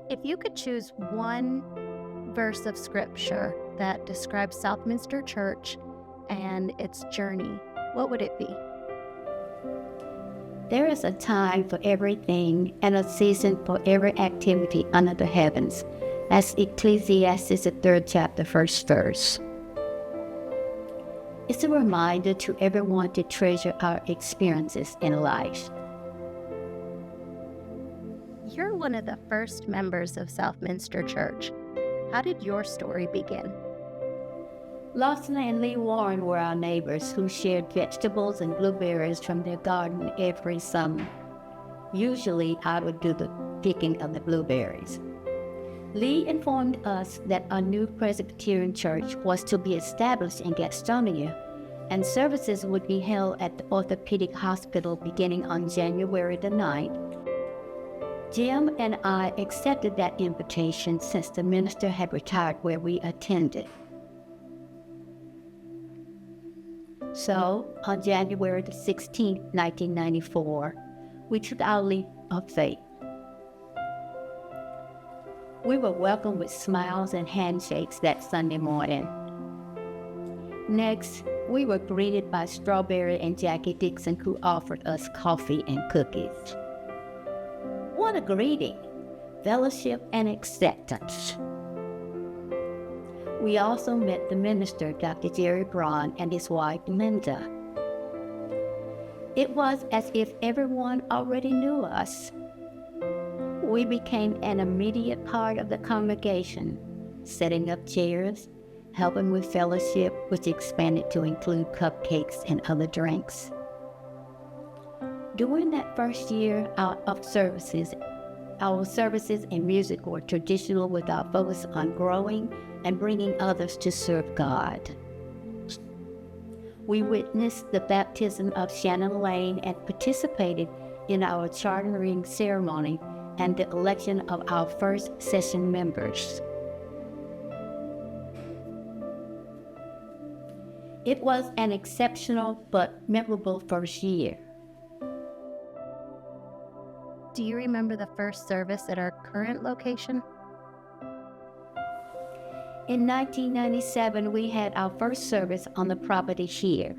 If you could choose one verse of scripture that describes Southminster Church and its journey, what would it be? There is a time for everything and a season for every activity under the heavens. That's Ecclesiastes, the 3rd chapter, 1st verse. It's a reminder to everyone to treasure our experiences in life. You're one of the first members of Southminster Church. How did your story begin? Lawson and Lee Warren were our neighbors who shared vegetables and blueberries from their garden every summer. Usually, I would do the picking of the blueberries. Lee informed us that a new Presbyterian church was to be established in Gastonia, and services would be held at the orthopedic hospital beginning on January the 9th. Jim and I accepted that invitation since the minister had retired where we attended. So, on January the 16th, 1994, we took our leap of faith. We were welcomed with smiles and handshakes that Sunday morning. Next, we were greeted by Strawberry and Jackie Dixon, who offered us coffee and cookies. What a greeting, fellowship, and acceptance. We also met the minister, Dr. Jerry Braun, and his wife, Linda. It was as if everyone already knew us. We became an immediate part of the congregation, setting up chairs, helping with fellowship, which expanded to include cupcakes and other drinks. During that first year of services, our services and music were traditional with our focus on growing and bringing others to serve God. We witnessed the baptism of Shannon Lane and participated in our chartering ceremony and the election of our first session members. It was an exceptional but memorable first year. Do you remember the first service at our current location? In 1997, we had our first service on the property here.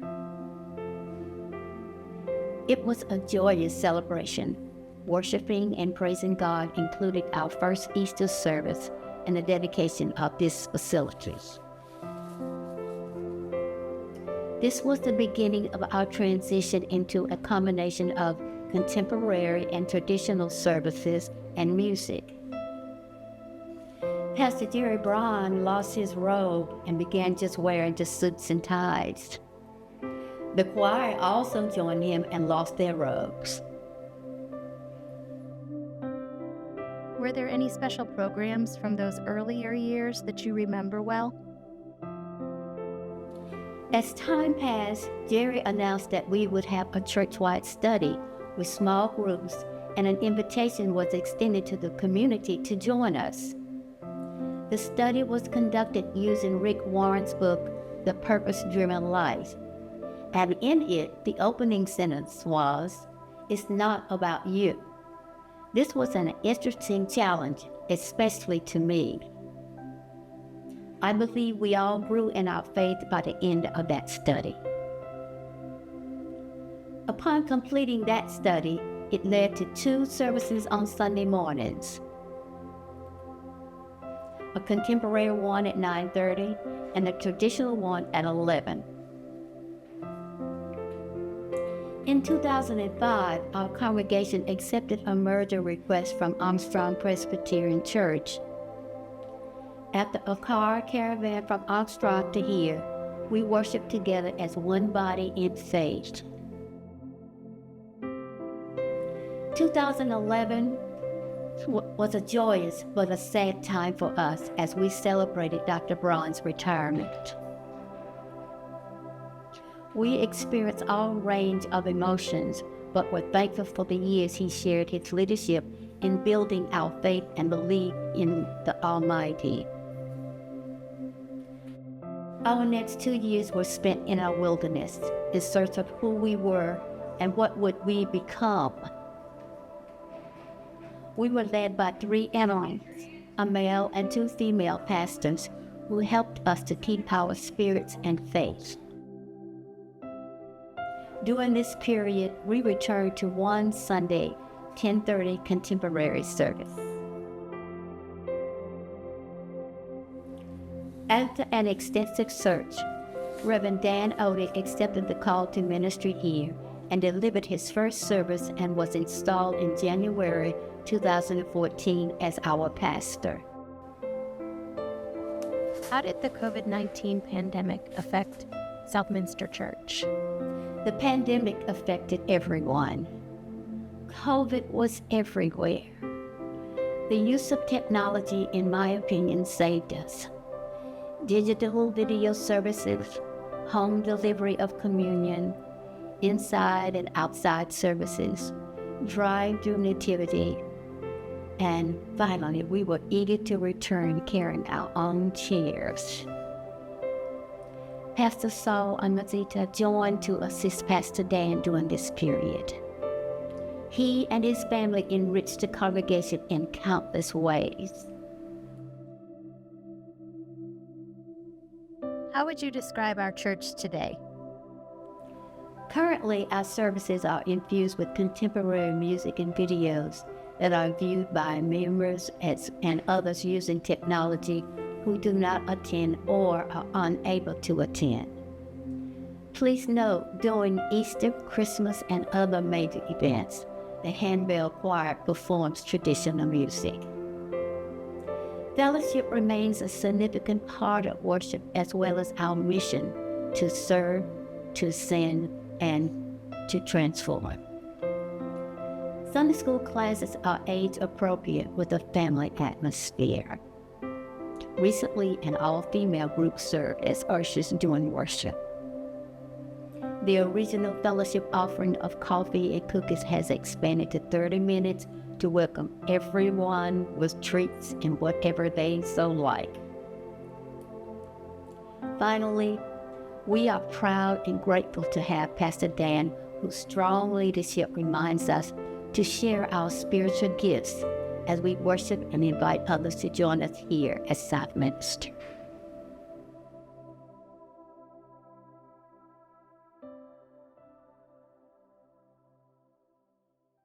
It was a joyous celebration. Worshiping and praising God included our first Easter service and the dedication of this facility. This was the beginning of our transition into a combination of contemporary and traditional services and music. Pastor Jerry Braun lost his robe and began just wearing just suits and ties. The choir also joined him and lost their robes. Were there any special programs from those earlier years that you remember well? As time passed, Jerry announced that we would have a church-wide study with small groups, and an invitation was extended to the community to join us. The study was conducted using Rick Warren's book, The Purpose-Driven Life, and in it, the opening sentence was, "It's not about you." This was an interesting challenge, especially to me. I believe we all grew in our faith by the end of that study. Upon completing that study, it led to 2 services on Sunday mornings. A contemporary one at 9:30 and a traditional one at 11. In 2005, our congregation accepted a merger request from Armstrong Presbyterian Church. After a car caravan from Armstrong to here, we worshiped together as one body in faith. 2011 was a joyous but a sad time for us as we celebrated Dr. Braun's retirement. We experienced all range of emotions, but were thankful for the years he shared his leadership in building our faith and belief in the Almighty. Our next 2 years were spent in our wilderness, in search of who we were and what would we become. We were led by 3 animals, a male and 2 female pastors, who helped us to keep our spirits and faith. During this period, we returned to one Sunday, 10:30 contemporary service. After an extensive search, Reverend Dan Odie accepted the call to ministry here and delivered his first service and was installed in January 2014 as our pastor. How did the COVID-19 pandemic affect Southminster Church? The pandemic affected everyone. COVID was everywhere. The use of technology, in my opinion, saved us. Digital video services, home delivery of communion, inside and outside services, drive-through nativity, and finally, we were eager to return carrying our own chairs. Pastor Saul and Mazita joined to assist Pastor Dan during this period. He and his family enriched the congregation in countless ways. How would you describe our church today? Currently, our services are infused with contemporary music and videos that are viewed by members and others using technology who do not attend or are unable to attend. Please note, during Easter, Christmas, and other major events, the handbell choir performs traditional music. Fellowship remains a significant part of worship, as well as our mission to serve, to send, and to transform. Sunday school classes are age appropriate with a family atmosphere. Recently, an all-female group served as ushers during worship. The original fellowship offering of coffee and cookies has expanded to 30 minutes to welcome everyone with treats and whatever they so like. Finally, we are proud and grateful to have Pastor Dan, whose strong leadership reminds us to share our spiritual gifts as we worship and invite others to join us here at Southminster.